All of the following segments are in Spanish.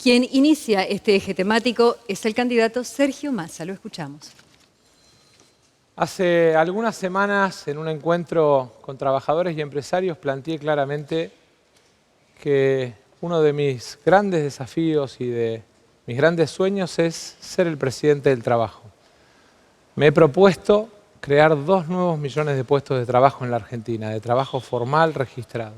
Quien inicia este eje temático es el candidato Sergio Massa. Lo escuchamos. Hace algunas semanas, en un encuentro con trabajadores y empresarios, planteé claramente que uno de mis grandes desafíos y de mis grandes sueños es ser el presidente del trabajo. Me he propuesto crear 2 nuevos millones de puestos de trabajo en la Argentina, de trabajo formal registrado.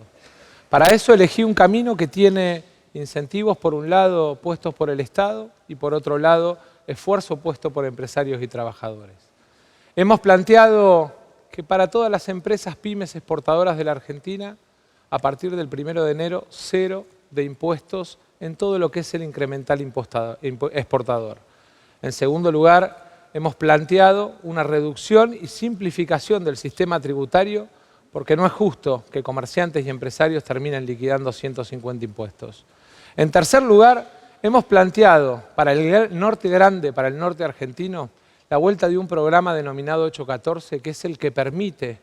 Para eso elegí un camino que tiene incentivos, por un lado, puestos por el Estado y por otro lado, esfuerzo puesto por empresarios y trabajadores. Hemos planteado que para todas las empresas pymes exportadoras de la Argentina, a partir del 1 de enero, 0 de impuestos en todo lo que es el incremental exportador. En segundo lugar, hemos planteado una reducción y simplificación del sistema tributario, porque no es justo que comerciantes y empresarios terminen liquidando 150 impuestos. En tercer lugar, hemos planteado para el norte grande, para el norte argentino, la vuelta de un programa denominado 814, que es el que permite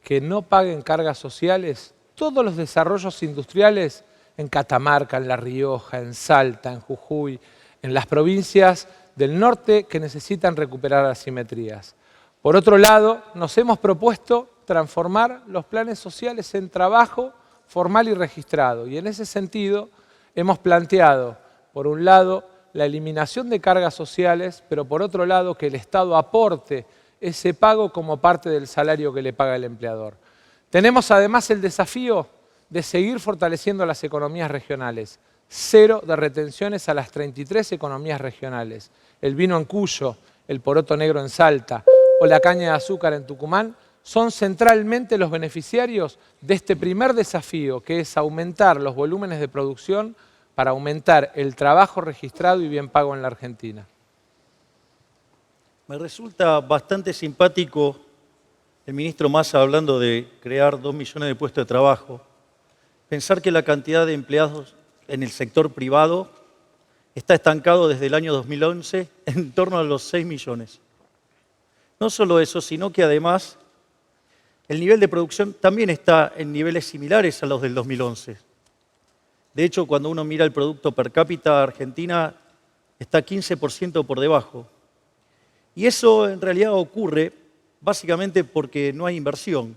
que no paguen cargas sociales todos los desarrollos industriales en Catamarca, en La Rioja, en Salta, en Jujuy, en las provincias del norte que necesitan recuperar asimetrías. Por otro lado, nos hemos propuesto transformar los planes sociales en trabajo formal y registrado. Y en ese sentido hemos planteado, por un lado, la eliminación de cargas sociales, pero por otro lado que el Estado aporte ese pago como parte del salario que le paga el empleador. Tenemos además el desafío de seguir fortaleciendo las economías regionales. 0 de retenciones a las 33 economías regionales. El vino en Cuyo, el poroto negro en Salta o la caña de azúcar en Tucumán son centralmente los beneficiarios de este primer desafío, que es aumentar los volúmenes de producción para aumentar el trabajo registrado y bien pago en la Argentina. Me resulta bastante simpático el ministro Massa hablando de crear 2 millones de puestos de trabajo. Pensar que la cantidad de empleados en el sector privado está estancado desde el año 2011 en torno a los 6 millones. No solo eso, sino que además el nivel de producción también está en niveles similares a los del 2011. De hecho, cuando uno mira el producto per cápita, Argentina está 15% por debajo. Y eso en realidad ocurre básicamente porque no hay inversión.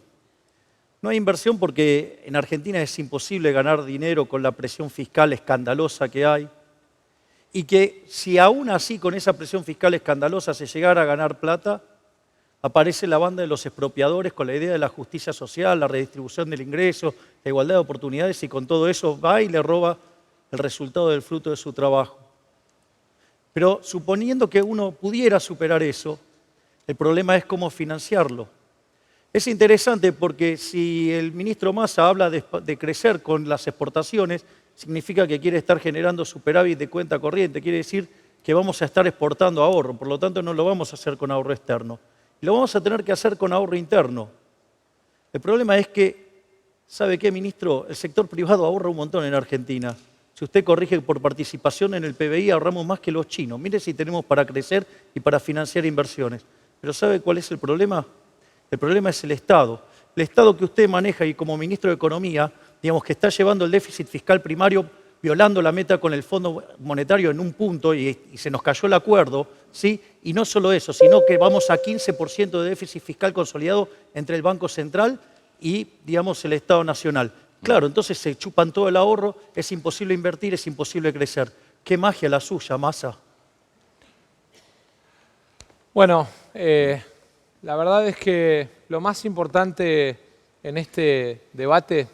No hay inversión porque en Argentina es imposible ganar dinero con la presión fiscal escandalosa que hay. Y que si aún así con esa presión fiscal escandalosa se llegara a ganar plata, aparece la banda de los expropiadores con la idea de la justicia social, la redistribución del ingreso, la igualdad de oportunidades y con todo eso va y le roba el resultado del fruto de su trabajo. Pero suponiendo que uno pudiera superar eso, el problema es cómo financiarlo. Es interesante porque si el ministro Massa habla de crecer con las exportaciones, significa que quiere estar generando superávit de cuenta corriente, quiere decir que vamos a estar exportando ahorro, por lo tanto no lo vamos a hacer con ahorro externo. Lo vamos a tener que hacer con ahorro interno. El problema es que, ¿sabe qué, ministro? El sector privado ahorra un montón en Argentina. Si usted corrige por participación en el PBI, ahorramos más que los chinos. Mire si tenemos para crecer y para financiar inversiones. Pero ¿sabe cuál es el problema? El problema es el Estado. El Estado que usted maneja y como ministro de Economía, digamos que está llevando el déficit fiscal primario, violando la meta con el Fondo Monetario en un punto y se nos cayó el acuerdo, ¿sí? Y no solo eso, sino que vamos a 15% de déficit fiscal consolidado entre el Banco Central y, digamos, el Estado Nacional. Claro, entonces se chupan todo el ahorro, es imposible invertir, es imposible crecer. ¿Qué magia la suya, Massa? Bueno, la verdad es que lo más importante en este debate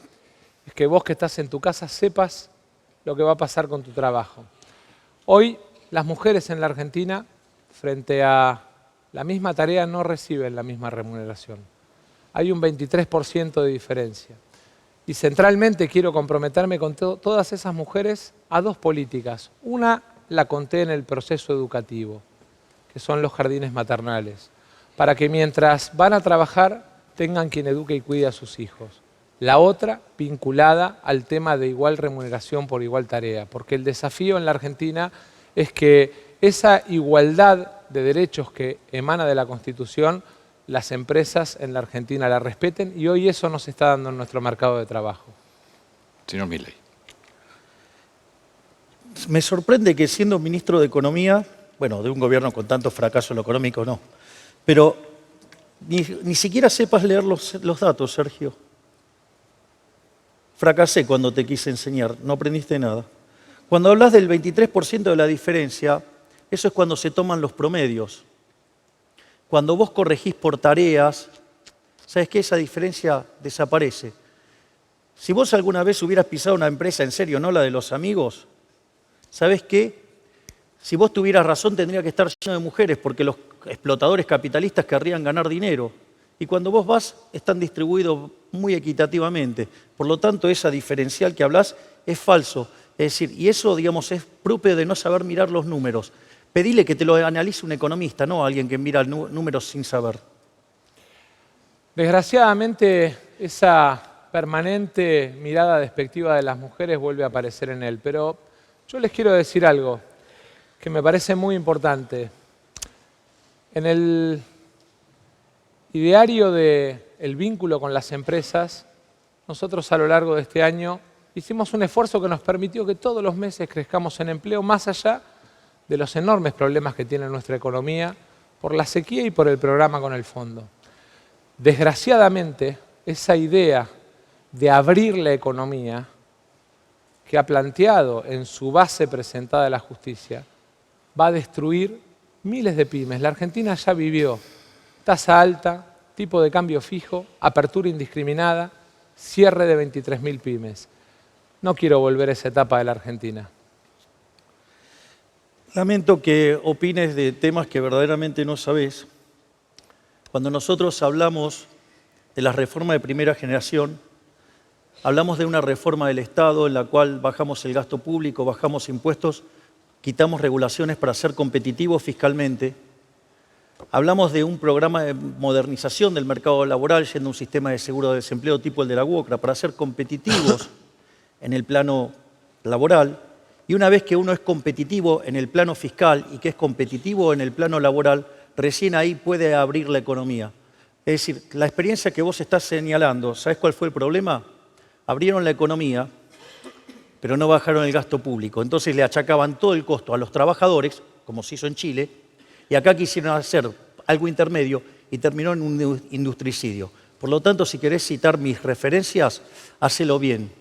es que vos que estás en tu casa sepas lo que va a pasar con tu trabajo. Hoy las mujeres en la Argentina, frente a la misma tarea, no reciben la misma remuneración. Hay un 23% de diferencia. Y centralmente quiero comprometerme con todas esas mujeres a 2 políticas. Una la conté en el proceso educativo, que son los jardines maternales, para que mientras van a trabajar tengan quien eduque y cuide a sus hijos. La otra vinculada al tema de igual remuneración por igual tarea, porque el desafío en la Argentina es que esa igualdad de derechos que emana de la Constitución, las empresas en la Argentina la respeten y hoy eso no se está dando en nuestro mercado de trabajo. Señor Milei. Me sorprende que siendo ministro de Economía, bueno, de un gobierno con tanto fracaso en lo económico no, pero ni siquiera sepas leer los datos, Sergio. Fracasé cuando te quise enseñar, no aprendiste nada. Cuando hablas del 23% de la diferencia, eso es cuando se toman los promedios. Cuando vos corregís por tareas, ¿sabes qué? Esa diferencia desaparece. Si vos alguna vez hubieras pisado una empresa en serio, no la de los amigos, ¿sabes qué? Si vos tuvieras razón tendría que estar lleno de mujeres porque los explotadores capitalistas querrían ganar dinero. Y cuando vos vas, están distribuidos muy equitativamente. Por lo tanto, esa diferencial que hablás es falso. Es decir, y eso, digamos, es propio de no saber mirar los números. Pedile que te lo analice un economista, no alguien que mira números sin saber. Desgraciadamente, esa permanente mirada despectiva de las mujeres vuelve a aparecer en él. Pero yo les quiero decir algo que me parece muy importante. En el ideario del vínculo con las empresas, nosotros a lo largo de este año hicimos un esfuerzo que nos permitió que todos los meses crezcamos en empleo, más allá de los enormes problemas que tiene nuestra economía por la sequía y por el programa con el fondo. Desgraciadamente, esa idea de abrir la economía que ha planteado en su base presentada la justicia va a destruir miles de pymes. La Argentina ya vivió tasa alta, tipo de cambio fijo, apertura indiscriminada, cierre de 23.000 pymes. No quiero volver a esa etapa de la Argentina. Lamento que opines de temas que verdaderamente no sabés. Cuando nosotros hablamos de la reforma de primera generación, hablamos de una reforma del Estado en la cual bajamos el gasto público, bajamos impuestos, quitamos regulaciones para ser competitivos fiscalmente. Hablamos de un programa de modernización del mercado laboral, yendo a un sistema de seguro de desempleo tipo el de la UOCRA, para ser competitivos en el plano laboral. Y una vez que uno es competitivo en el plano fiscal y que es competitivo en el plano laboral, recién ahí puede abrir la economía. Es decir, la experiencia que vos estás señalando, ¿sabés cuál fue el problema? Abrieron la economía, pero no bajaron el gasto público. Entonces le achacaban todo el costo a los trabajadores, como se hizo en Chile, y acá quisieron hacer algo intermedio y terminó en un industricidio. Por lo tanto, si querés citar mis referencias, hacelo bien.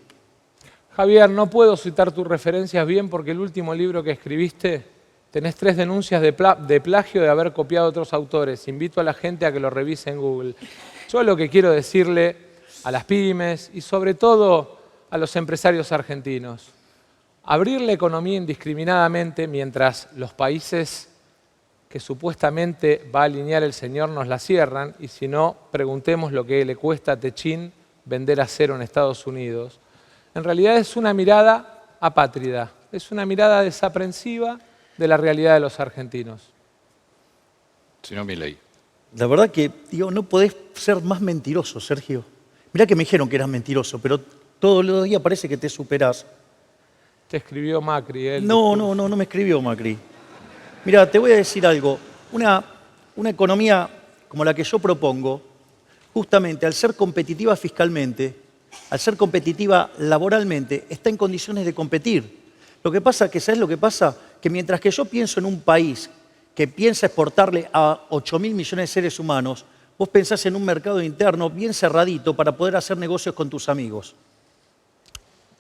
Javier, no puedo citar tus referencias bien porque el último libro que escribiste tenés 3 denuncias de plagio de haber copiado a otros autores. Invito a la gente a que lo revise en Google. Yo lo que quiero decirle a las pymes y sobre todo a los empresarios argentinos, abrir la economía indiscriminadamente mientras los países que supuestamente va a alinear el Señor nos la cierran, y si no, preguntemos lo que le cuesta a Techín vender acero en Estados Unidos. En realidad es una mirada apátrida, es una mirada desaprensiva de la realidad de los argentinos. Señor Milei. La verdad que, digo, no podés ser más mentiroso, Sergio. Mirá que me dijeron que eras mentiroso, pero todos los días parece que te superás. Te escribió Macri, él. No me escribió Macri. Mirá, te voy a decir algo. Una economía como la que yo propongo, justamente al ser competitiva fiscalmente, al ser competitiva laboralmente, está en condiciones de competir. Lo que pasa que, ¿sabes lo que pasa? Que mientras que yo pienso en un país que piensa exportarle a 8.000 millones de seres humanos, vos pensás en un mercado interno bien cerradito para poder hacer negocios con tus amigos.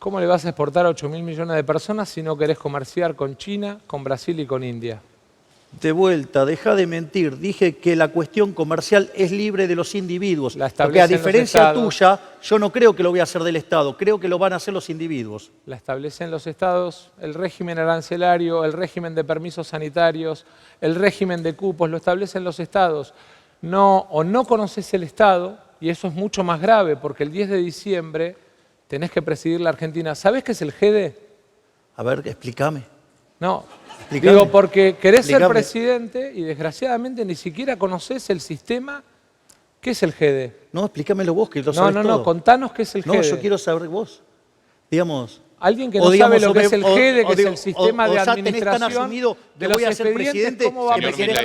¿Cómo le vas a exportar a 8.000 millones de personas si no querés comerciar con China, con Brasil y con India? De vuelta, deja de mentir. Dije que la cuestión comercial es libre de los individuos. Porque a diferencia tuya, yo no creo que lo voy a hacer del Estado, creo que lo van a hacer los individuos. La establecen los Estados, el régimen arancelario, el régimen de permisos sanitarios, el régimen de cupos, lo establecen los Estados. No conoces el Estado, y eso es mucho más grave, porque el 10 de diciembre tenés que presidir la Argentina. ¿Sabés qué es el GEDE? A ver, explícame. No, explícame. Digo, porque querés ser presidente y desgraciadamente ni siquiera conocés el sistema. ¿Qué es el GEDE? No, explícamelo vos, que lo sabés todo. No, contanos qué es el GEDE. No, yo quiero saber vos. Digamos... Alguien que no sabe lo que es el GEDE, que es el sistema de administración de los expedientes, ¿cómo va a presentar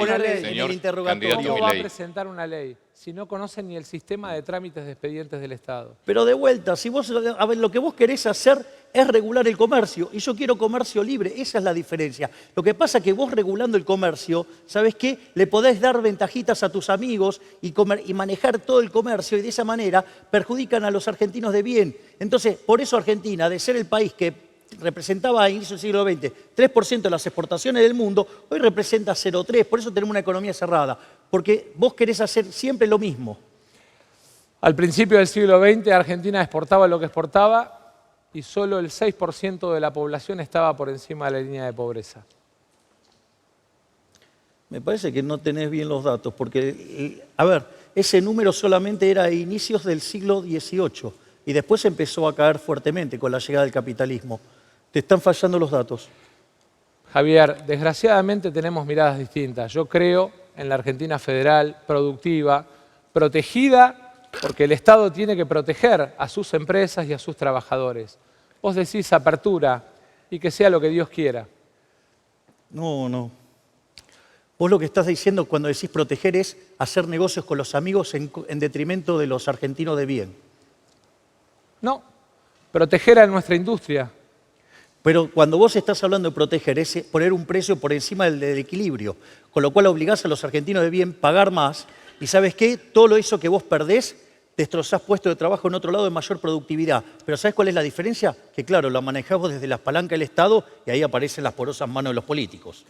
¿Cómo va a presentar una ley si no conoce ni el sistema de trámites de expedientes del Estado? Pero de vuelta, si vos, a ver, lo que vos querés hacer es regular el comercio y yo quiero comercio libre. Esa es la diferencia. Lo que pasa es que vos regulando el comercio, ¿sabés qué? Le podés dar ventajitas a tus amigos y manejar todo el comercio y de esa manera perjudican a los argentinos de bien. Entonces, por eso Argentina, de ser el país que representaba a inicios del siglo XX 3% de las exportaciones del mundo, hoy representa 0,3%. Por eso tenemos una economía cerrada, porque vos querés hacer siempre lo mismo. Al principio del siglo XX, Argentina exportaba lo que exportaba y solo el 6% de la población estaba por encima de la línea de pobreza. Me parece que no tenés bien los datos, porque, a ver, ese número solamente era a inicios del siglo XVIII y después empezó a caer fuertemente con la llegada del capitalismo. Te están fallando los datos. Javier, desgraciadamente tenemos miradas distintas. Yo creo en la Argentina federal, productiva, protegida, porque el Estado tiene que proteger a sus empresas y a sus trabajadores. Vos decís apertura y que sea lo que Dios quiera. No. Vos lo que estás diciendo cuando decís proteger es hacer negocios con los amigos en detrimento de los argentinos de bien. No, proteger a nuestra industria. Pero cuando vos estás hablando de proteger, es poner un precio por encima del equilibrio, con lo cual obligás a los argentinos de bien a pagar más. Y ¿sabes qué? Todo eso que vos perdés, destrozás puestos de trabajo en otro lado de mayor productividad. Pero ¿sabes cuál es la diferencia? Que claro, la manejás vos desde las palancas del Estado y ahí aparecen las porosas manos de los políticos.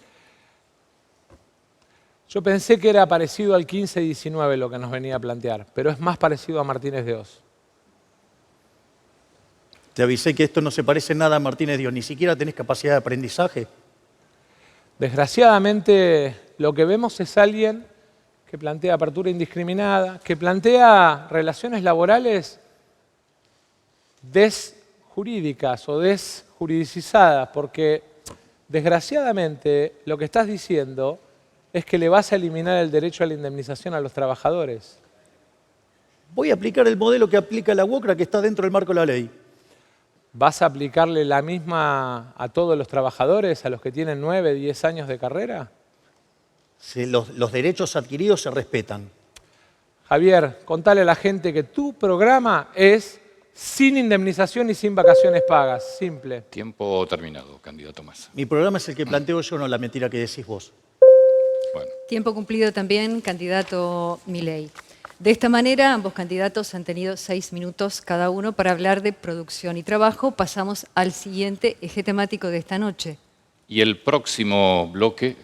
Yo pensé que era parecido al 15-19 lo que nos venía a plantear, pero es más parecido a Martínez de Oz. Te avisé que esto no se parece nada a Martínez de Oz, ni siquiera tenés capacidad de aprendizaje. Desgraciadamente, lo que vemos es alguien que plantea apertura indiscriminada, que plantea relaciones laborales desjurídicas o desjuridicizadas, porque desgraciadamente lo que estás diciendo es que le vas a eliminar el derecho a la indemnización a los trabajadores. Voy a aplicar el modelo que aplica la UOCRA, que está dentro del marco de la ley. ¿Vas a aplicarle la misma a todos los trabajadores, a los que tienen 9, 10 años de carrera? Los derechos adquiridos se respetan. Javier, contale a la gente que tu programa es sin indemnización y sin vacaciones pagas. Simple. Tiempo terminado, candidato Massa. Mi programa es el que planteo yo, no la mentira que decís vos. Bueno. Tiempo cumplido también, candidato Milei. De esta manera, ambos candidatos han tenido 6 minutos cada uno para hablar de producción y trabajo. Pasamos al siguiente eje temático de esta noche. Y el próximo bloque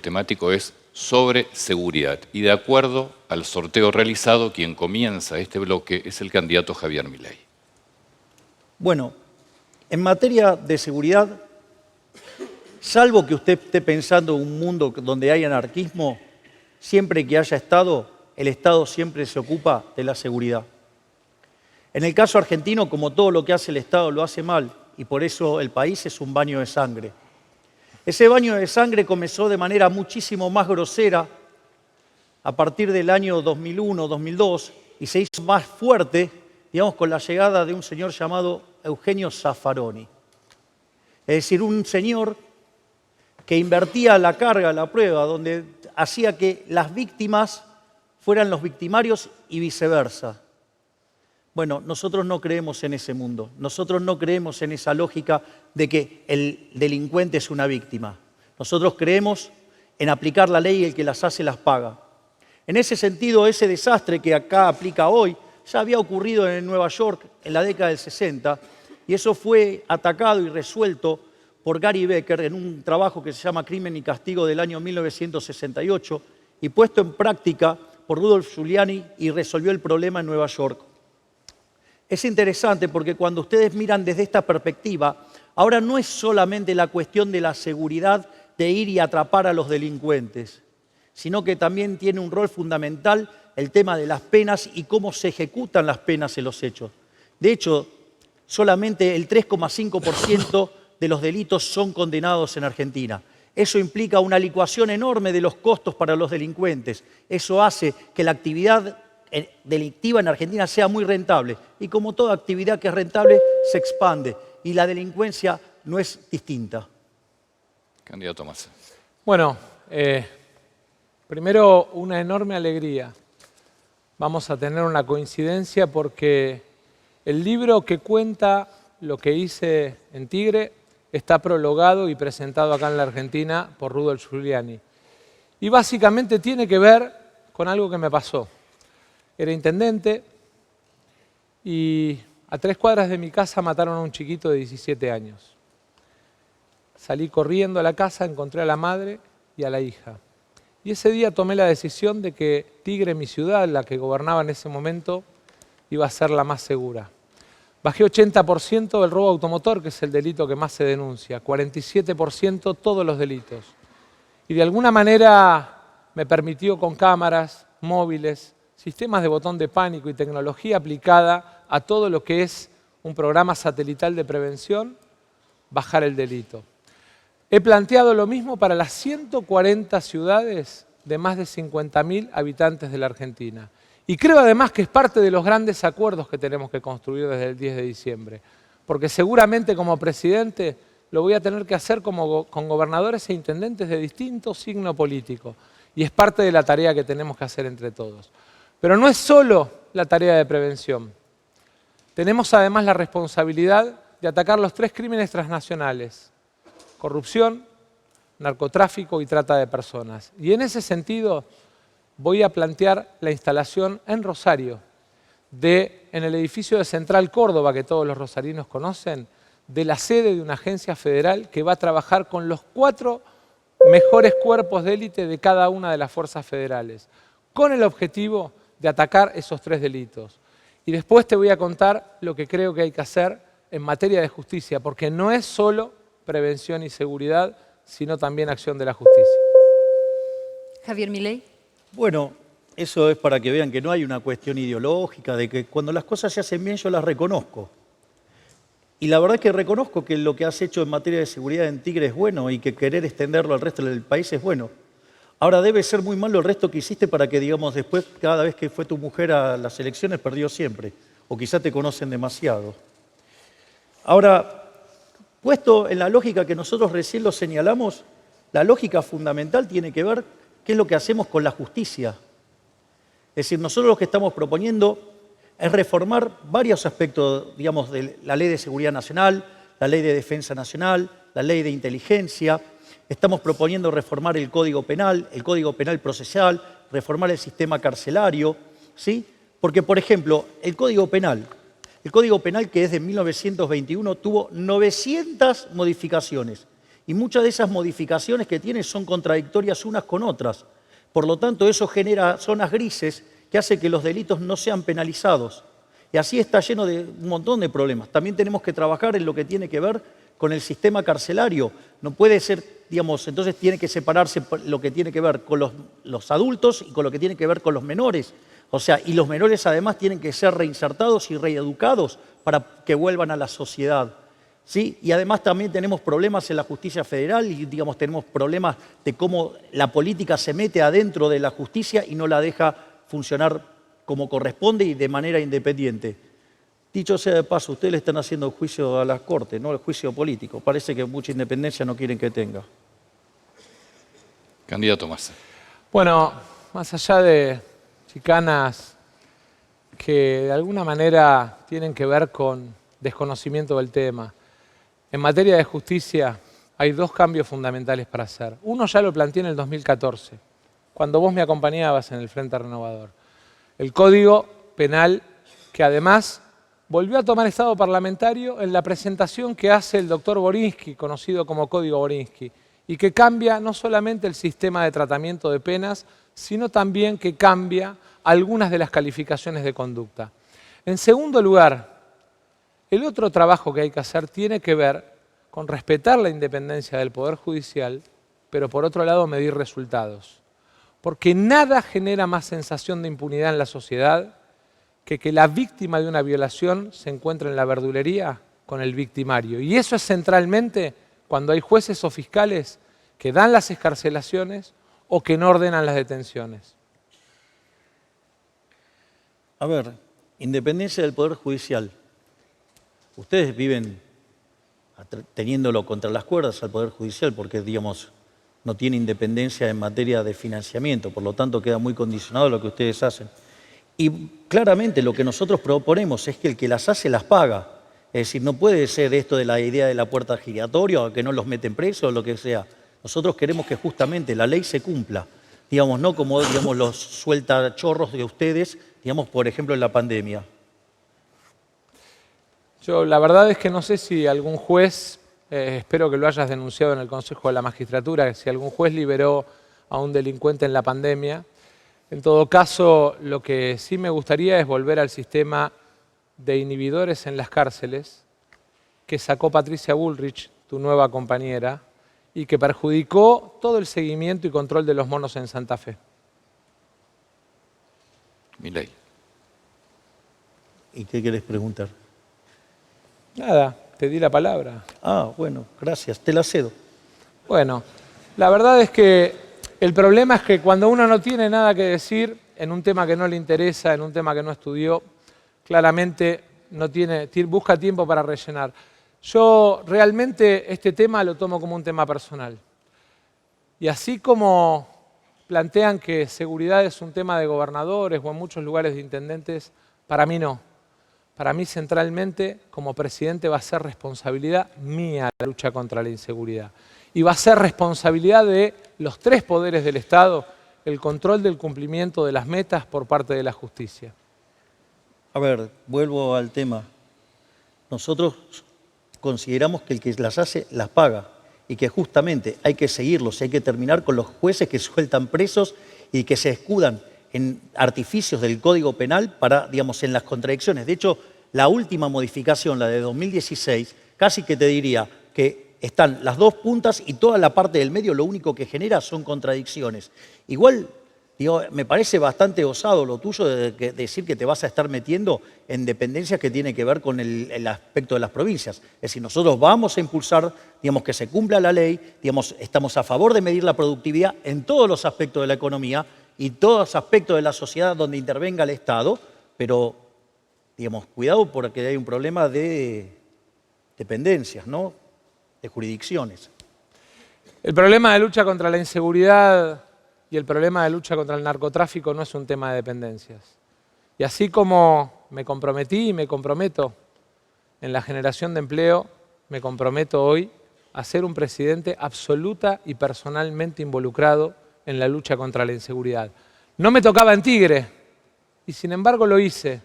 temático es sobre seguridad. Y de acuerdo al sorteo realizado, quien comienza este bloque es el candidato Javier Milei. Bueno, en materia de seguridad, salvo que usted esté pensando en un mundo donde hay anarquismo, siempre que haya Estado, el Estado siempre se ocupa de la seguridad. En el caso argentino, como todo lo que hace el Estado lo hace mal, y por eso el país es un baño de sangre. Ese baño de sangre comenzó de manera muchísimo más grosera a partir del año 2001, 2002, y se hizo más fuerte, digamos, con la llegada de un señor llamado Eugenio Zaffaroni. Es decir, un señor que invertía la carga, la prueba, donde hacía que las víctimas fueran los victimarios y viceversa. Bueno, nosotros no creemos en ese mundo. Nosotros no creemos en esa lógica de que el delincuente es una víctima. Nosotros creemos en aplicar la ley y el que las hace las paga. En ese sentido, ese desastre que acá aplica hoy ya había ocurrido en Nueva York en la década del 60 y eso fue atacado y resuelto por Gary Becker en un trabajo que se llama Crimen y Castigo del año 1968 y puesto en práctica por Rudolf Giuliani y resolvió el problema en Nueva York. Es interesante porque cuando ustedes miran desde esta perspectiva, ahora no es solamente la cuestión de la seguridad de ir y atrapar a los delincuentes, sino que también tiene un rol fundamental el tema de las penas y cómo se ejecutan las penas en los hechos. De hecho, solamente el 3,5% de los delitos son condenados en Argentina. Eso implica una licuación enorme de los costos para los delincuentes. Eso hace que la actividad delictiva en Argentina sea muy rentable. Y como toda actividad que es rentable, se expande. Y la delincuencia no es distinta. Candidato Massa. Bueno, primero una enorme alegría. Vamos a tener una coincidencia porque el libro que cuenta lo que hice en Tigre está prologado y presentado acá en la Argentina por Rudolf Giuliani. Y básicamente tiene que ver con algo que me pasó. Era intendente y a 3 cuadras de mi casa mataron a un chiquito de 17 años. Salí corriendo a la casa, encontré a la madre y a la hija. Y ese día tomé la decisión de que Tigre, mi ciudad, la que gobernaba en ese momento, iba a ser la más segura. Bajé 80% del robo automotor, que es el delito que más se denuncia, 47% todos los delitos. Y de alguna manera me permitió con cámaras, móviles, sistemas de botón de pánico y tecnología aplicada a todo lo que es un programa satelital de prevención, bajar el delito. He planteado lo mismo para las 140 ciudades de más de 50.000 habitantes de la Argentina. Y creo además que es parte de los grandes acuerdos que tenemos que construir desde el 10 de diciembre. Porque seguramente como presidente lo voy a tener que hacer con gobernadores e intendentes de distinto signo político. Y es parte de la tarea que tenemos que hacer entre todos. Pero no es solo la tarea de prevención. Tenemos además la responsabilidad de atacar los 3 crímenes transnacionales: corrupción, narcotráfico y trata de personas. Y en ese sentido voy a plantear la instalación en Rosario, en el edificio de Central Córdoba, que todos los rosarinos conocen, de la sede de una agencia federal que va a trabajar con los 4 mejores cuerpos de élite de cada una de las fuerzas federales, con el objetivo de atacar esos 3 delitos. Y después te voy a contar lo que creo que hay que hacer en materia de justicia, porque no es solo prevención y seguridad, sino también acción de la justicia. Javier Milei. Bueno, eso es para que vean que no hay una cuestión ideológica, de que cuando las cosas se hacen bien yo las reconozco. Y la verdad es que reconozco que lo que has hecho en materia de seguridad en Tigre es bueno y que querer extenderlo al resto del país es bueno. Ahora debe ser muy malo el resto que hiciste para que, digamos, después cada vez que fue tu mujer a las elecciones perdió siempre. O quizá te conocen demasiado. Ahora, puesto en la lógica que nosotros recién lo señalamos, la lógica fundamental tiene que ver qué es lo que hacemos con la justicia. Es decir, nosotros lo que estamos proponiendo es reformar varios aspectos, digamos, de la Ley de Seguridad Nacional, la Ley de Defensa Nacional, la Ley de Inteligencia. Estamos proponiendo reformar el Código Penal Procesal, reformar el sistema carcelario, ¿sí? Porque, por ejemplo, el Código Penal que es de 1921 tuvo 900 modificaciones y muchas de esas modificaciones que tiene son contradictorias unas con otras. Por lo tanto, eso genera zonas grises que hace que los delitos no sean penalizados. Y así está lleno de un montón de problemas. También tenemos que trabajar en lo que tiene que ver con el sistema carcelario. No puede ser, digamos, entonces tiene que separarse lo que tiene que ver con los adultos y con lo que tiene que ver con los menores. O sea, y los menores además tienen que ser reinsertados y reeducados para que vuelvan a la sociedad, ¿sí? Y además también tenemos problemas en la justicia federal y, digamos, tenemos problemas de cómo la política se mete adentro de la justicia y no la deja funcionar como corresponde y de manera independiente. Dicho sea de paso, ustedes le están haciendo juicio a las Cortes, no el juicio político. Parece que mucha independencia no quieren que tenga. Candidato Massa. Bueno, más allá de chicanas que de alguna manera tienen que ver con desconocimiento del tema, en materia de justicia hay 2 cambios fundamentales para hacer. Uno ya lo planteé en el 2014, cuando vos me acompañabas en el Frente Renovador. El Código Penal, que además volvió a tomar estado parlamentario en la presentación que hace el doctor Borinsky, conocido como Código Borinsky, y que cambia no solamente el sistema de tratamiento de penas, sino también que cambia algunas de las calificaciones de conducta. En segundo lugar, el otro trabajo que hay que hacer tiene que ver con respetar la independencia del Poder Judicial, pero por otro lado medir resultados. Porque nada genera más sensación de impunidad en la sociedad que la víctima de una violación se encuentre en la verdulería con el victimario. Y eso es centralmente cuando hay jueces o fiscales que dan las excarcelaciones o que no ordenan las detenciones. A ver, independencia del Poder Judicial. Ustedes viven teniéndolo contra las cuerdas al Poder Judicial porque, digamos, no tiene independencia en materia de financiamiento, por lo tanto queda muy condicionado a lo que ustedes hacen. Y claramente lo que nosotros proponemos es que el que las hace las paga. Es decir, no puede ser esto de la idea de la puerta giratoria o que no los meten presos o lo que sea. Nosotros queremos que justamente la ley se cumpla, digamos, no como digamos, los sueltachorros de ustedes, digamos, por ejemplo, en la pandemia. Yo la verdad es que no sé si algún juez, espero que lo hayas denunciado en el Consejo de la Magistratura, si algún juez liberó a un delincuente en la pandemia. En todo caso, lo que sí me gustaría es volver al sistema de inhibidores en las cárceles que sacó Patricia Bullrich, tu nueva compañera, y que perjudicó todo el seguimiento y control de los monos en Santa Fe. Milei. ¿Y qué querés preguntar? Nada, te di la palabra. Ah, bueno, gracias, te la cedo. Bueno, la verdad es que el problema es que cuando uno no tiene nada que decir en un tema que no le interesa, en un tema que no estudió, claramente busca tiempo para rellenar. Yo realmente este tema lo tomo como un tema personal. Y así como plantean que seguridad es un tema de gobernadores o en muchos lugares de intendentes, para mí no. Para mí centralmente, como presidente, va a ser responsabilidad mía la lucha contra la inseguridad. Y va a ser responsabilidad de los tres poderes del Estado el control del cumplimiento de las metas por parte de la justicia. A ver, vuelvo al tema. Nosotros consideramos que el que las hace, las paga. Y que justamente hay que seguirlos, hay que terminar con los jueces que sueltan presos y que se escudan en artificios del Código Penal para, digamos, en las contradicciones. De hecho, la última modificación, la de 2016, casi que te diría que están las dos puntas y toda la parte del medio lo único que genera son contradicciones. Igual, digo, me parece bastante osado lo tuyo de decir que te vas a estar metiendo en dependencias que tiene que ver con el aspecto de las provincias. Es decir, nosotros vamos a impulsar, digamos, que se cumpla la ley, digamos, estamos a favor de medir la productividad en todos los aspectos de la economía y todos los aspectos de la sociedad donde intervenga el Estado, pero, digamos, cuidado porque hay un problema de dependencias, ¿no? De jurisdicciones. El problema de lucha contra la inseguridad y el problema de lucha contra el narcotráfico no es un tema de dependencias. Y así como me comprometí y me comprometo en la generación de empleo, me comprometo hoy a ser un presidente absoluta y personalmente involucrado en la lucha contra la inseguridad. No me tocaba en Tigre, y sin embargo lo hice,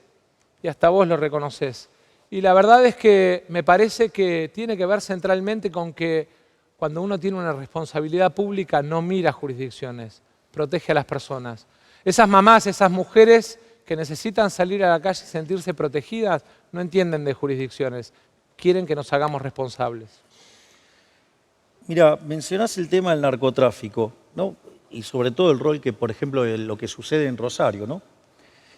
y hasta vos lo reconocés. Y la verdad es que me parece que tiene que ver centralmente con que cuando uno tiene una responsabilidad pública no mira jurisdicciones, protege a las personas. Esas mamás, esas mujeres que necesitan salir a la calle y sentirse protegidas, no entienden de jurisdicciones, quieren que nos hagamos responsables. Mira, mencionás el tema del narcotráfico, ¿no? Y sobre todo el rol que, por ejemplo, lo que sucede en Rosario, ¿no?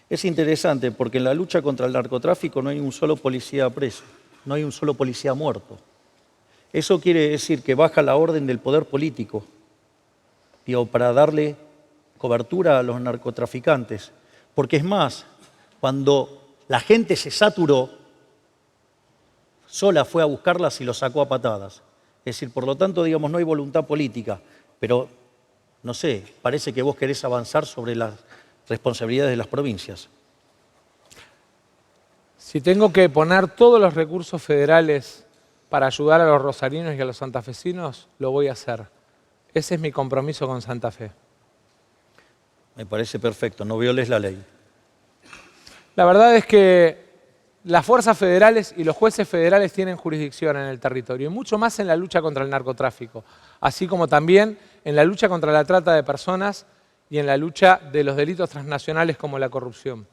Es interesante porque en la lucha contra el narcotráfico no hay un solo policía preso, no hay un solo policía muerto. Eso quiere decir que baja la orden del poder político, digo, para darle cobertura a los narcotraficantes. Porque es más, cuando la gente se saturó, sola fue a buscarlas y los sacó a patadas. Es decir, por lo tanto, digamos, no hay voluntad política, pero, no sé, parece que vos querés avanzar sobre las responsabilidades de las provincias. Si tengo que poner todos los recursos federales para ayudar a los rosarinos y a los santafesinos, lo voy a hacer. Ese es mi compromiso con Santa Fe. Me parece perfecto, no violes la ley. La verdad es que las fuerzas federales y los jueces federales tienen jurisdicción en el territorio, y mucho más en la lucha contra el narcotráfico, así como también en la lucha contra la trata de personas y en la lucha de los delitos transnacionales como la corrupción.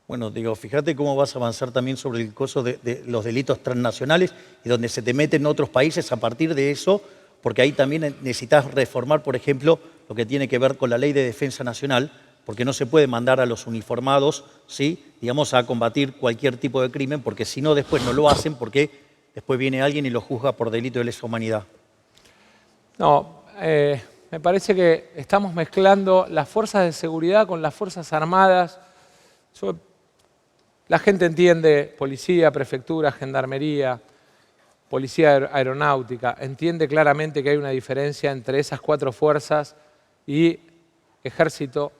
Bueno, digo, fíjate cómo vas a avanzar también sobre el coso de los delitos transnacionales y donde se te meten otros países a partir de eso, porque ahí también necesitas reformar, por ejemplo, lo que tiene que ver con la Ley de Defensa Nacional, porque no se puede mandar a los uniformados, ¿sí?, digamos, a combatir cualquier tipo de crimen, porque si no, después no lo hacen, porque después viene alguien y lo juzga por delito de lesa humanidad. No, me parece que estamos mezclando las fuerzas de seguridad con las fuerzas armadas. La gente entiende policía, prefectura, gendarmería, policía aeronáutica, entiende claramente que hay una diferencia entre esas cuatro fuerzas y ejército,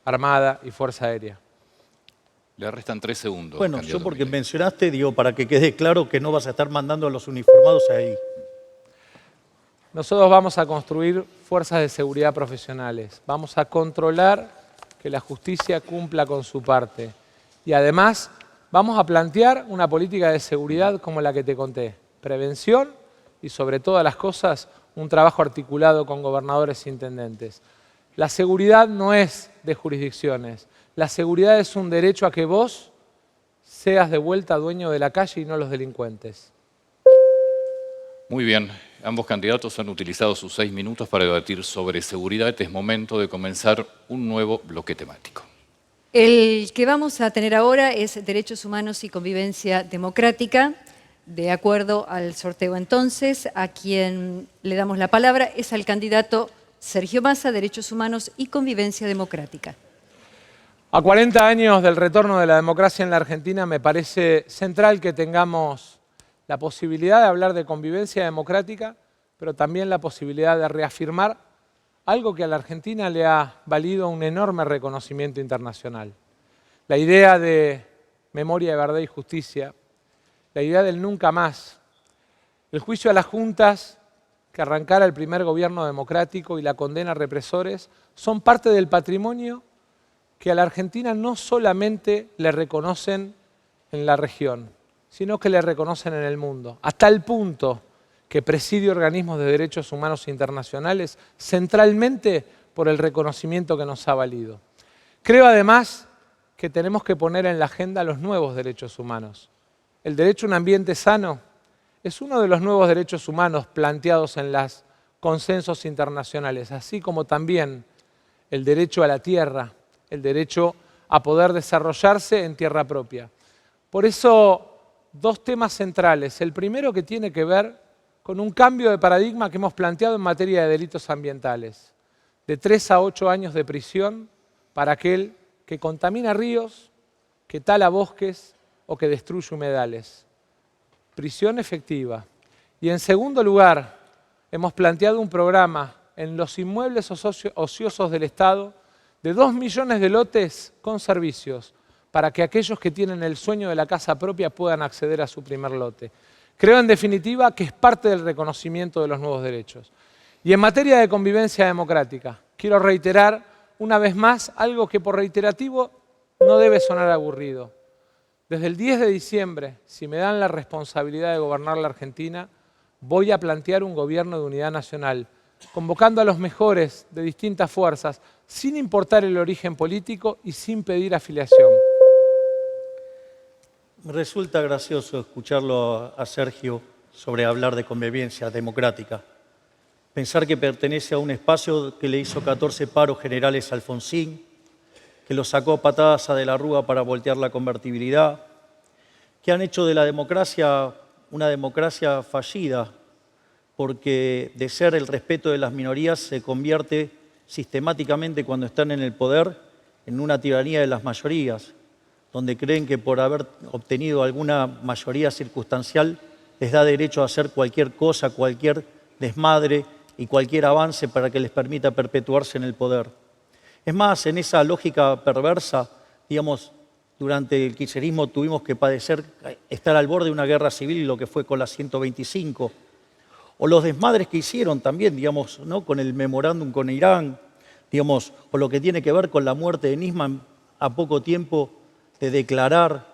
armada y fuerza aérea. Le restan 3 segundos. Bueno, candidato yo porque Milei. mencionaste, digo, para que quede claro que no vas a estar mandando a los uniformados ahí. Nosotros vamos a construir fuerzas de seguridad profesionales. Vamos a controlar que la justicia cumpla con su parte. Y además vamos a plantear una política de seguridad como la que te conté. Prevención y sobre todas las cosas un trabajo articulado con gobernadores e intendentes. La seguridad no es de jurisdicciones. La seguridad es un derecho a que vos seas de vuelta dueño de la calle y no los delincuentes. Muy bien, ambos candidatos han utilizado sus 6 minutos para debatir sobre seguridad. Es momento de comenzar un nuevo bloque temático. El que vamos a tener ahora es Derechos Humanos y Convivencia Democrática. De acuerdo al sorteo entonces, a quien le damos la palabra es al candidato Sergio Massa, Derechos Humanos y Convivencia Democrática. A 40 años del retorno de la democracia en la Argentina, me parece central que tengamos la posibilidad de hablar de convivencia democrática, pero también la posibilidad de reafirmar algo que a la Argentina le ha valido un enorme reconocimiento internacional. La idea de memoria, verdad y justicia, la idea del nunca más, el juicio a las juntas que arrancara el primer gobierno democrático y la condena a represores son parte del patrimonio que a la Argentina no solamente le reconocen en la región, sino que le reconocen en el mundo, a tal punto que preside organismos de derechos humanos internacionales centralmente por el reconocimiento que nos ha valido. Creo además que tenemos que poner en la agenda los nuevos derechos humanos. El derecho a un ambiente sano es uno de los nuevos derechos humanos planteados en los consensos internacionales, así como también el derecho a la tierra, el derecho a poder desarrollarse en tierra propia. Por eso, dos temas centrales. El primero que tiene que ver con un cambio de paradigma que hemos planteado en materia de delitos ambientales, de 3 a 8 años de prisión para aquel que contamina ríos, que tala bosques o que destruye humedales. Prisión efectiva. Y en segundo lugar, hemos planteado un programa en los inmuebles ociosos del Estado de 2 millones de lotes con servicios para que aquellos que tienen el sueño de la casa propia puedan acceder a su primer lote. Creo, en definitiva, que es parte del reconocimiento de los nuevos derechos. Y en materia de convivencia democrática, quiero reiterar una vez más algo que por reiterativo no debe sonar aburrido. Desde el 10 de diciembre, si me dan la responsabilidad de gobernar la Argentina, voy a plantear un gobierno de unidad nacional, convocando a los mejores de distintas fuerzas, sin importar el origen político y sin pedir afiliación. Me resulta gracioso escucharlo a Sergio sobre hablar de convivencia democrática. Pensar que pertenece a un espacio que le hizo 14 paros generales a Alfonsín, que lo sacó a patadas a De la Rúa para voltear la convertibilidad, que han hecho de la democracia una democracia fallida, porque de ser el respeto de las minorías se convierte sistemáticamente cuando están en el poder en una tiranía de las mayorías, donde creen que por haber obtenido alguna mayoría circunstancial les da derecho a hacer cualquier cosa, cualquier desmadre y cualquier avance para que les permita perpetuarse en el poder. Es más, en esa lógica perversa, digamos, durante el kirchnerismo tuvimos que padecer estar al borde de una guerra civil, lo que fue con la 125, o los desmadres que hicieron también, digamos, ¿no? Con el memorándum con Irán, digamos, o lo que tiene que ver con la muerte de Nisman a poco tiempo de declarar,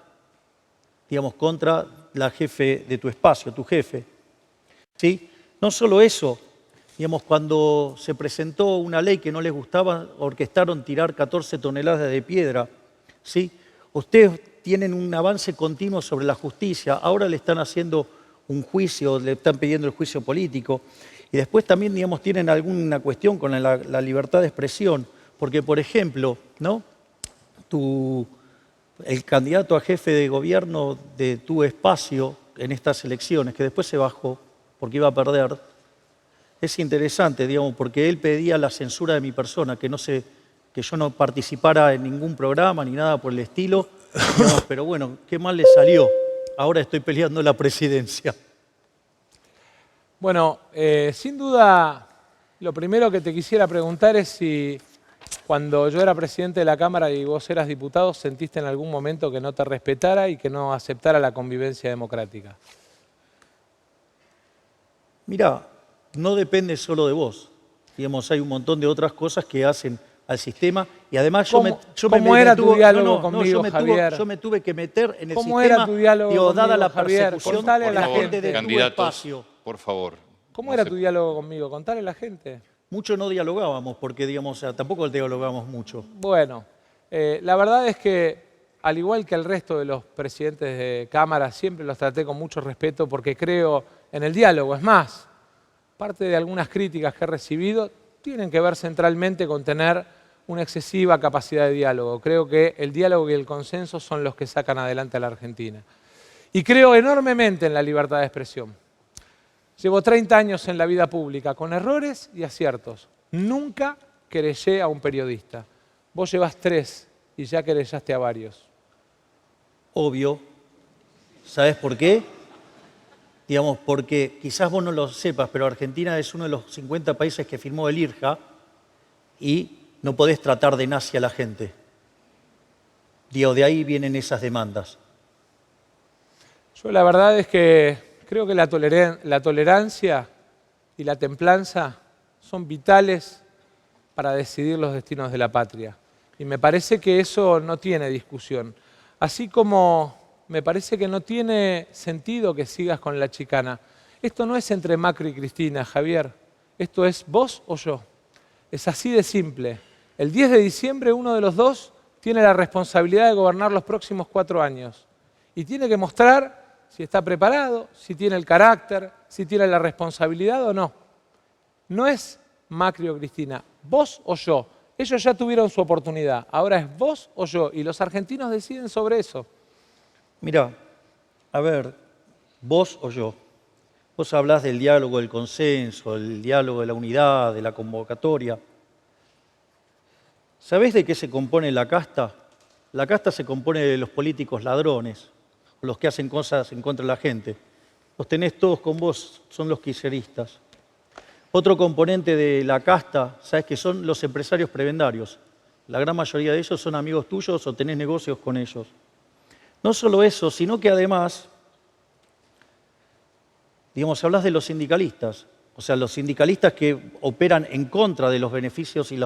digamos, contra la jefe de tu espacio, tu jefe. ¿Sí? No solo eso, digamos, cuando se presentó una ley que no les gustaba, orquestaron tirar 14 toneladas de piedra. ¿Sí? Ustedes tienen un avance continuo sobre la justicia, ahora le están haciendo un juicio, le están pidiendo el juicio político, y después también, digamos, tienen alguna cuestión con la libertad de expresión, porque, por ejemplo, ¿no? El candidato a jefe de gobierno de tu espacio en estas elecciones, que después se bajó porque iba a perder, es interesante, digamos, porque él pedía la censura de mi persona, que yo no participara en ningún programa ni nada por el estilo, digamos, pero bueno, qué mal le salió. Ahora estoy peleando la presidencia. Bueno, sin duda, lo primero que te quisiera preguntar es si cuando yo era presidente de la Cámara y vos eras diputado, ¿sentiste en algún momento que no te respetara y que no aceptara la convivencia democrática? Mirá, no depende solo de vos. Digamos, hay un montón de otras cosas que hacen al sistema y además ¿Cómo era tu diálogo conmigo, Javier? Yo me tuve que meter en el ¿Cómo sistema, era tu diálogo digo, dada conmigo, la Javier? persecución, Contale a la la gente gente. detuvo Candidatos, espacio. por favor. ¿Cómo no era se- tu diálogo conmigo? Contale a la gente. Mucho no dialogábamos porque, digamos, o sea, tampoco dialogábamos mucho. Bueno, la verdad es que, al igual que el resto de los presidentes de Cámara, siempre los traté con mucho respeto porque creo en el diálogo. Es más, parte de algunas críticas que he recibido tienen que ver centralmente con tener una excesiva capacidad de diálogo. Creo que el diálogo y el consenso son los que sacan adelante a la Argentina. Y creo enormemente en la libertad de expresión. Llevo 30 años en la vida pública, con errores y aciertos. Nunca querellé a un periodista. Vos llevas 3 y ya querellaste a varios. Obvio. ¿Sabes por qué? Digamos, porque quizás vos no lo sepas, pero Argentina es uno de los 50 países que firmó el IRJA y no podés tratar de nazi a la gente. Digo, de ahí vienen esas demandas. Yo la verdad es que creo que la tolerancia y la templanza son vitales para decidir los destinos de la patria. Y me parece que eso no tiene discusión. Así como me parece que no tiene sentido que sigas con la chicana. Esto no es entre Macri y Cristina, Javier. Esto es vos o yo. Es así de simple. El 10 de diciembre uno de los dos tiene la responsabilidad de gobernar los próximos 4 años. Y tiene que mostrar si está preparado, si tiene el carácter, si tiene la responsabilidad o no. No es Macri o Cristina, vos o yo. Ellos ya tuvieron su oportunidad, ahora es vos o yo, y los argentinos deciden sobre eso. Mirá, a ver, vos o yo. Vos hablás del diálogo, del consenso, del diálogo de la unidad, de la convocatoria. ¿Sabés de qué se compone la casta? La casta se compone de los políticos ladrones, o los que hacen cosas en contra de la gente. Los tenés todos con vos, son los kirchneristas. Otro componente de la casta, ¿sabés qué son? Los empresarios prebendarios. La gran mayoría de ellos son amigos tuyos o tenés negocios con ellos. No solo eso, sino que además, digamos, hablas de los sindicalistas, o sea, los sindicalistas que operan en contra de los beneficios y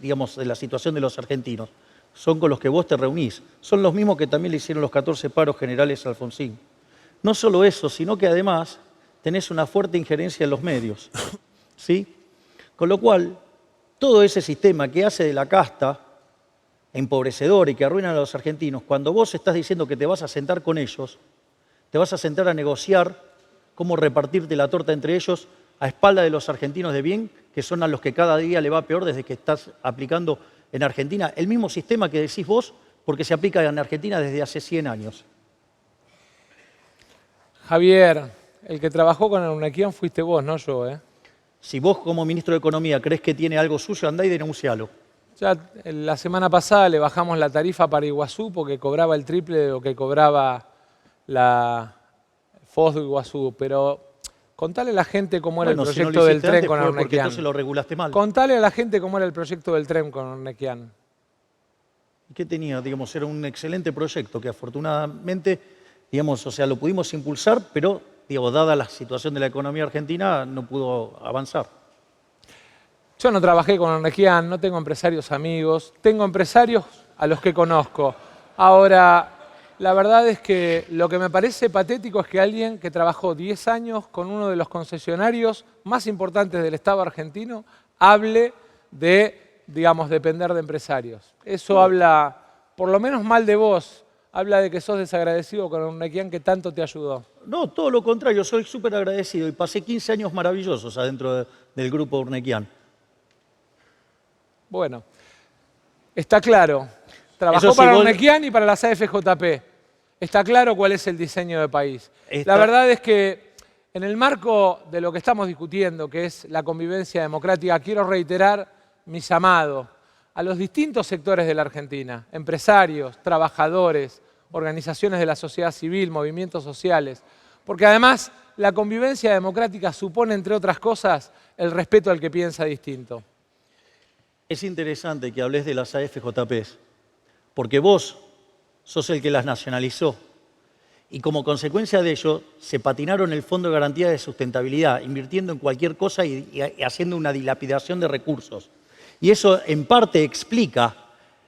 digamos, de la situación de los argentinos, son con los que vos te reunís. Son los mismos que también le hicieron los 14 paros generales a Alfonsín. No solo eso, sino que además tenés una fuerte injerencia en los medios, ¿sí? Con lo cual, todo ese sistema que hace de la casta empobrecedor y que arruina a los argentinos, cuando vos estás diciendo que te vas a sentar con ellos, te vas a sentar a negociar cómo repartirte la torta entre ellos a espalda de los argentinos de bien, que son a los que cada día le va peor desde que estás aplicando en Argentina el mismo sistema que decís vos, porque se aplica en Argentina desde hace 100 años. Javier, el que trabajó con el Unequian fuiste vos, no yo, ¿eh? Si vos como ministro de Economía crees que tiene algo suyo, andá y denuncialo. Ya la semana pasada le bajamos la tarifa para Iguazú porque cobraba el triple de lo que cobraba la FOS de Iguazú, pero contale a la gente cómo era el proyecto del tren con porque Ornequian. entonces lo regulaste mal. Contale a la gente cómo era el proyecto del tren con Ornequian. ¿Qué tenía? Digamos, era un excelente proyecto que afortunadamente, digamos, o sea, lo pudimos impulsar, pero, digamos, dada la situación de la economía argentina, no pudo avanzar. Yo no trabajé con Ornequian, no tengo empresarios amigos, tengo empresarios a los que conozco. Ahora, la verdad es que lo que me parece patético es que alguien que trabajó 10 años con uno de los concesionarios más importantes del Estado argentino hable de, digamos, depender de empresarios. Eso habla, por lo menos mal de vos, habla de que sos desagradecido con Ornequian que tanto te ayudó. No, todo lo contrario, soy súper agradecido y pasé 15 años maravillosos adentro del grupo Urnequian. Bueno, está claro. Trabajó Eso sí, para vos- Ornequian y para las AFJP. Está claro cuál es el diseño de país. Está- La verdad es que en el marco de lo que estamos discutiendo, que es la convivencia democrática, quiero reiterar mi llamado a los distintos sectores de la Argentina, empresarios, trabajadores, organizaciones de la sociedad civil, movimientos sociales, porque además la convivencia democrática supone, entre otras cosas, el respeto al que piensa distinto. Es interesante que hables de las AFJPs, porque vos sos el que las nacionalizó. Y como consecuencia de ello, se patinaron el Fondo de Garantía de Sustentabilidad, invirtiendo en cualquier cosa y haciendo una dilapidación de recursos. Y eso, en parte, explica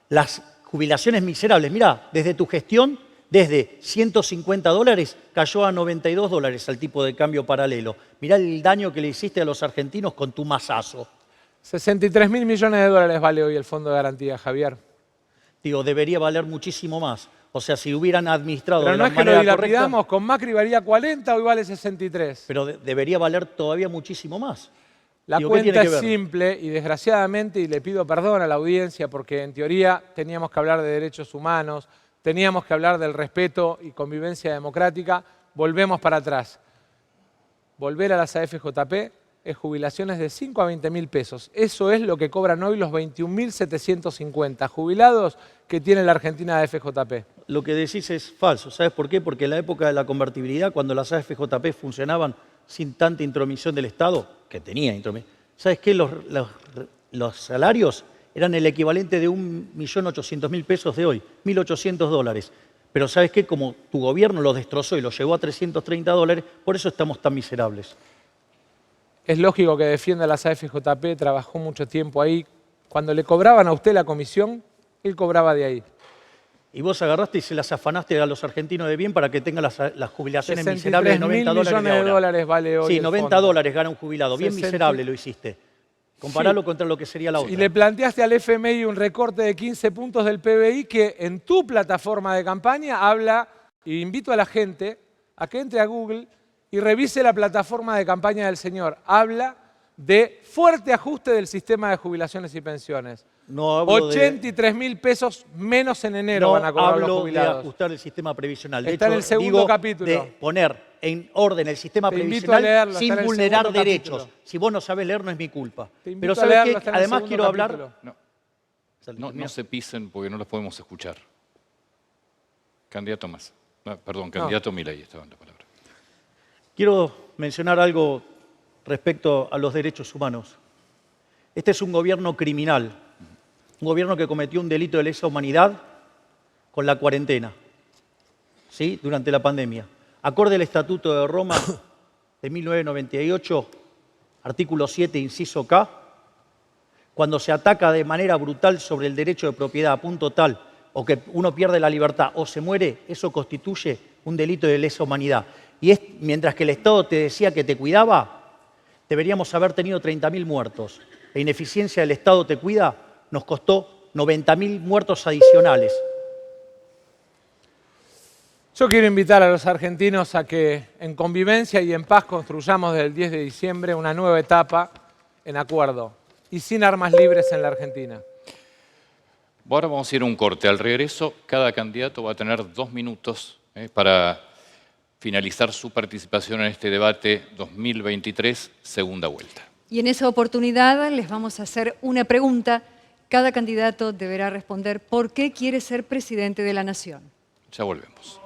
las jubilaciones miserables. Mirá, desde tu gestión, desde $150 cayó a $92 al tipo de cambio paralelo. Mirá el daño que le hiciste a los argentinos con tu masazo. 63.000 millones de dólares vale hoy el Fondo de Garantía, Javier. Digo, debería valer muchísimo más. O sea, si hubieran administrado Pero de no la es que lo manera dilapidamos, correcta, con Macri valía 40, hoy vale 63. pero debería valer todavía muchísimo más. La Digo, ¿qué cuenta tiene que es ver? simple y desgraciadamente, y le pido perdón a la audiencia porque en teoría teníamos que hablar de derechos humanos, teníamos que hablar del respeto y convivencia democrática, volvemos para atrás. Volver a las AFJP es jubilaciones de 5 a 20 mil pesos. Eso es lo que cobran hoy los 21.750 jubilados que tiene la Argentina de AFJP. Lo que decís es falso. ¿Sabes por qué? Porque en la época de la convertibilidad, cuando las AFJP funcionaban sin tanta intromisión del Estado, que tenía intromisión, ¿sabes qué? Los salarios eran el equivalente de 1.800.000 pesos de hoy, $1.800. Pero ¿sabes qué? Como tu gobierno los destrozó y los llevó a $330, por eso estamos tan miserables. Es lógico que defienda las AFJP, trabajó mucho tiempo ahí. Cuando le cobraban a usted la comisión, él cobraba de ahí. Y vos agarraste y se las afanaste a los argentinos de bien para que tengan las jubilaciones 63.000 miserables de $90 millones de de ahora. dólares vale hoy Sí, el $90 gana un jubilado. Bien 60. miserable lo hiciste. Comparalo Sí. contra lo que sería la otra. Y le planteaste al FMI un recorte de 15 puntos del PBI que en tu plataforma de campaña habla, y invito a la gente a que entre a Google y revise la plataforma de campaña del señor. Habla de fuerte ajuste del sistema de jubilaciones y pensiones. No hablo 83.000 pesos menos en enero van a cobrar los hablo de jubilados. ajustar el sistema previsional. De Está hecho, en el segundo digo capítulo. de poner en orden el sistema Te invito previsional a leerlo, está sin en el vulnerar segundo derechos. capítulo. Si vos no sabés leer, no es mi culpa. Te invito Pero a ¿sabés leerlo, qué? está en el Además segundo quiero hablar... capítulo. No se pisen porque no los podemos escuchar. Candidato Massa. No, perdón, candidato Milei estaba en la palabra. Quiero mencionar algo respecto a los derechos humanos. Este es un gobierno criminal, un gobierno que cometió un delito de lesa humanidad con la cuarentena, ¿sí? Durante la pandemia. Acorde al Estatuto de Roma de 1998, artículo 7, inciso K, cuando se ataca de manera brutal sobre el derecho de propiedad a punto tal o que uno pierde la libertad o se muere, eso constituye un delito de lesa humanidad. Y mientras que el Estado te decía que te cuidaba, deberíamos haber tenido 30.000 muertos. La ineficiencia del Estado te cuida nos costó 90.000 muertos adicionales. Yo quiero invitar a los argentinos a que en convivencia y en paz construyamos desde el 10 de diciembre una nueva etapa en acuerdo y sin armas libres en la Argentina. Ahora vamos a ir a un corte. Al regreso, cada candidato va a tener 2 minutos para finalizar su participación en este debate 2023, segunda vuelta. Y en esa oportunidad les vamos a hacer una pregunta. Cada candidato deberá responder por qué quiere ser presidente de la Nación. Ya volvemos.